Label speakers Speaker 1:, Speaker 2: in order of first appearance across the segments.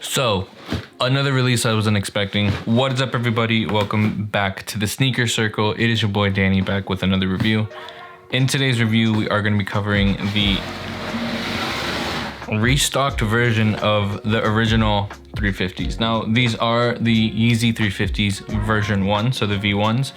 Speaker 1: So, another release I wasn't expecting. What is up, everybody? Welcome back to the Sneaker Circle. It is your boy Danny back with another review. In today's review, we are going to be covering the restocked version of the original 350s. Now, these are the Yeezy 350s version 1, so the V1s.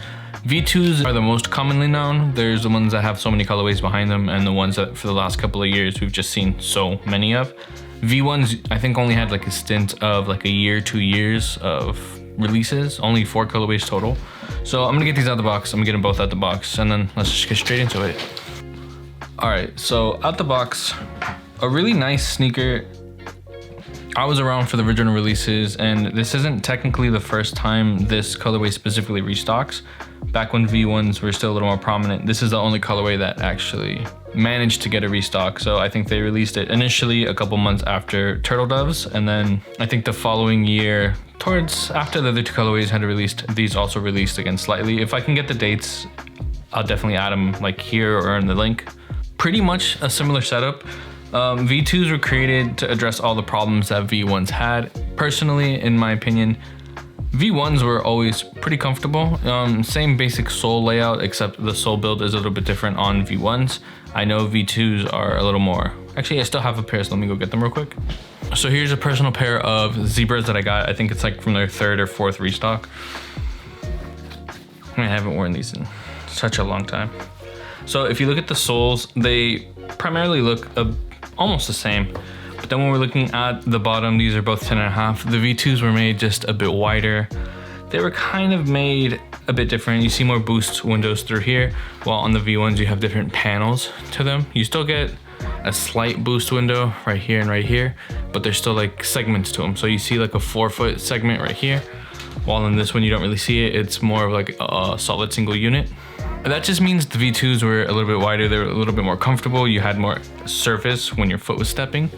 Speaker 1: V2s are the most commonly known. There's the ones that have so many colorways behind them, and the ones that for the last couple of years we've just seen so many of. V1s, I think, only had like a stint of like a year, 2 years of releases, only 4 colorways total. So I'm gonna get these out the box. I'm gonna get them both out the box, and then let's just get straight into it. All right, so out the box, a really nice sneaker. I was around for the original releases, and this isn't technically the first time this colorway specifically restocks. Back when V1s were still a little more prominent, this is the only colorway that actually managed to get a restock. So I think they released it initially a couple months after Turtle Doves, and then I think the following year, towards after the other two colorways had released, these also released again slightly. If I can get the dates, I'll definitely add them like here or in the link. Pretty much a similar setup. V2s were created to address all the problems that V1s had. Personally, in my opinion, V1s were always pretty comfortable. Same basic sole layout, except the sole build is a little bit different on V1s. I know V2s are a little more. Actually, I still have a pair, so let me go get them real quick. So here's a personal pair of Zebras that I got. I think it's like from their 3rd or 4th restock. I haven't worn these in such a long time. So if you look at the soles, they primarily look almost the same. But then when we're looking at the bottom, these are both 10.5. The V2s were made just a bit wider. They were kind of made a bit different. You see more boost windows through here, while on the V1s you have different panels to them. You still get a slight boost window right here and right here, but there's still like segments to them. So you see like a 4-foot segment right here, while in this one you don't really see it. It's more of like a solid single unit. That just means the V2s were a little bit wider. They were a little bit more comfortable. You had more surface when your foot was stepping.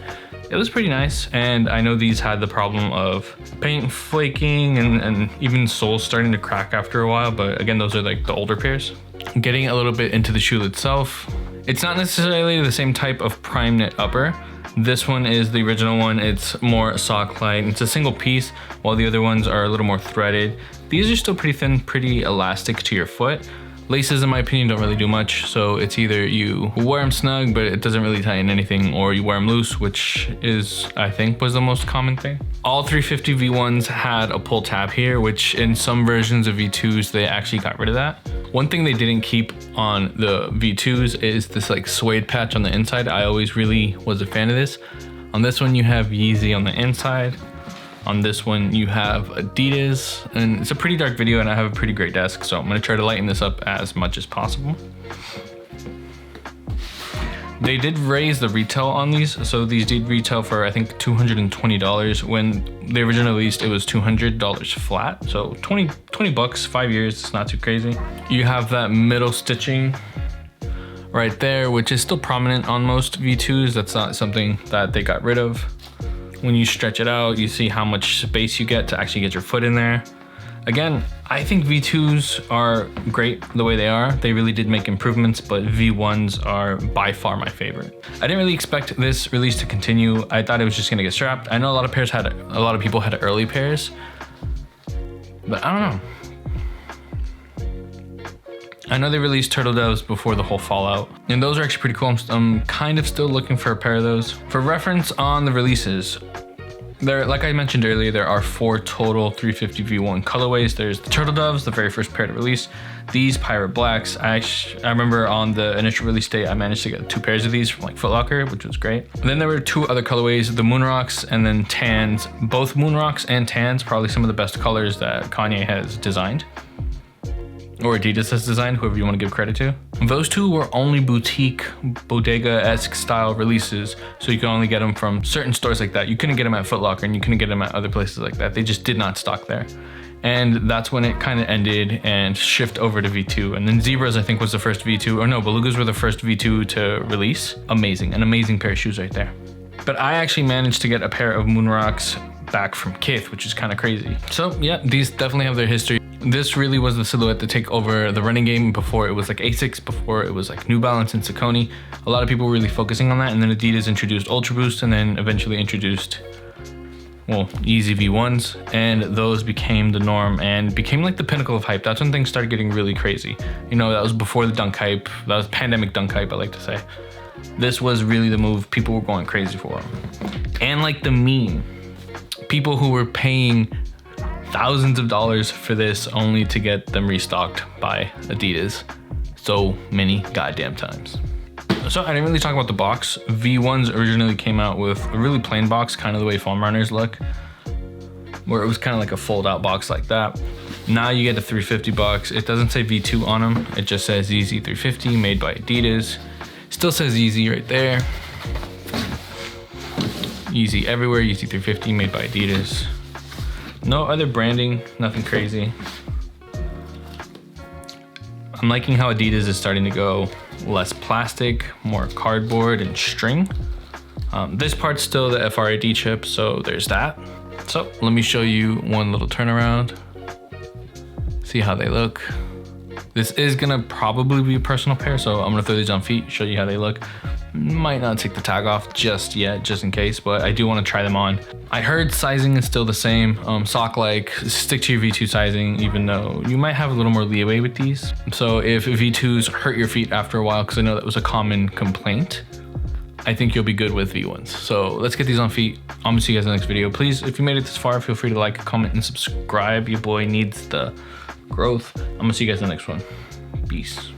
Speaker 1: It was pretty nice, and I know these had the problem of paint flaking and even soles starting to crack after a while, but again, those are like the older pairs. Getting a little bit into the shoe itself, it's not necessarily the same type of prime knit upper. This one is the original one. It's more sock-like. It's a single piece, while the other ones are a little more threaded. These are still pretty thin, pretty elastic to your foot. Laces, in my opinion, don't really do much, so it's either you wear them snug, but it doesn't really tighten anything, or you wear them loose, which is, I think, was the most common thing. All 350 V1s had a pull tab here, which in some versions of V2s, they actually got rid of that. One thing they didn't keep on the V2s is this like suede patch on the inside. I always really was a fan of this. On this one, you have Yeezy on the inside. On this one, you have Adidas, and it's a pretty dark video, and I have a pretty great desk, so I'm gonna try to lighten this up as much as possible. They did raise the retail on these, so these did retail for, I think, $220. When they originally released, it was $200 flat, so 20 bucks, 5 years, it's not too crazy. You have that middle stitching right there, which is still prominent on most V2s. That's not something that they got rid of. When you stretch it out, you see how much space you get to actually get your foot in there. Again, I think V2s are great the way they are. They really did make improvements, but V1s are by far my favorite. I didn't really expect this release to continue. I thought it was just gonna get scrapped. I know a lot of people had early pairs, but I don't know. I know they released Turtle Doves before the whole fallout, and those are actually pretty cool. I'm kind of still looking for a pair of those. For reference on the releases, like I mentioned earlier, there are 4 total 350 V1 colorways. There's the Turtle Doves, the very first pair to release. These Pirate Blacks, I remember on the initial release date, I managed to get 2 pairs of these from like Foot Locker, which was great. And then there were 2 other colorways, the Moon Rocks and then Tans. Both Moon Rocks and Tans, probably some of the best colors that Kanye has designed, or Adidas has designed, whoever you want to give credit to. Those 2 were only boutique, bodega-esque style releases, so you can only get them from certain stores like that. You couldn't get them at Foot Locker, and you couldn't get them at other places like that. They just did not stock there. And that's when it kind of ended and shift over to V2. And then Zebras, I think, was the first V2, or no, Belugas were the first V2 to release. Amazing, an amazing pair of shoes right there. But I actually managed to get a pair of Moon Rocks back from Kith, which is kind of crazy. So yeah, these definitely have their history. This really was the silhouette to take over the running game. Before it was like Asics, before it was like New Balance and Saucony. A lot of people were really focusing on that, and then Adidas introduced Ultra Boost, and then eventually introduced well, Yeezy V1s, and those became the norm and became like the pinnacle of hype. That's when things started getting really crazy. You know, that was before the dunk hype. That was pandemic dunk hype, I like to say. This was really the move. People were going crazy for them. And like the meme, people who were paying thousands of dollars for this only to get them restocked by Adidas so many goddamn times. So I didn't really talk about the box. V1s originally came out with a really plain box, kind of the way foam runners look, where it was kind of like a fold out box like that. Now you get a 350 box. It doesn't say V2 on them. It just says Yeezy 350 made by Adidas. Still says Yeezy right there. Yeezy everywhere, Yeezy 350 made by Adidas. No other branding, nothing crazy. I'm liking how Adidas is starting to go less plastic, more cardboard and string. This part's still the FRAD chip, so there's that. So let me show you one little turnaround. See how they look. This is gonna probably be a personal pair, so I'm gonna throw these on feet, show you how they look. Might not take the tag off just yet, just in case, but I do want to try them on. I heard sizing is still the same. Sock-like, stick to your V2 sizing, even though you might have a little more leeway with these. So if V2s hurt your feet after a while, because I know that was a common complaint, I think you'll be good with V1s. So let's get these on feet. I'm gonna see you guys in the next video. Please, if you made it this far, feel free to like, comment, and subscribe. Your boy needs the growth. I'm gonna see you guys in the next one. Peace.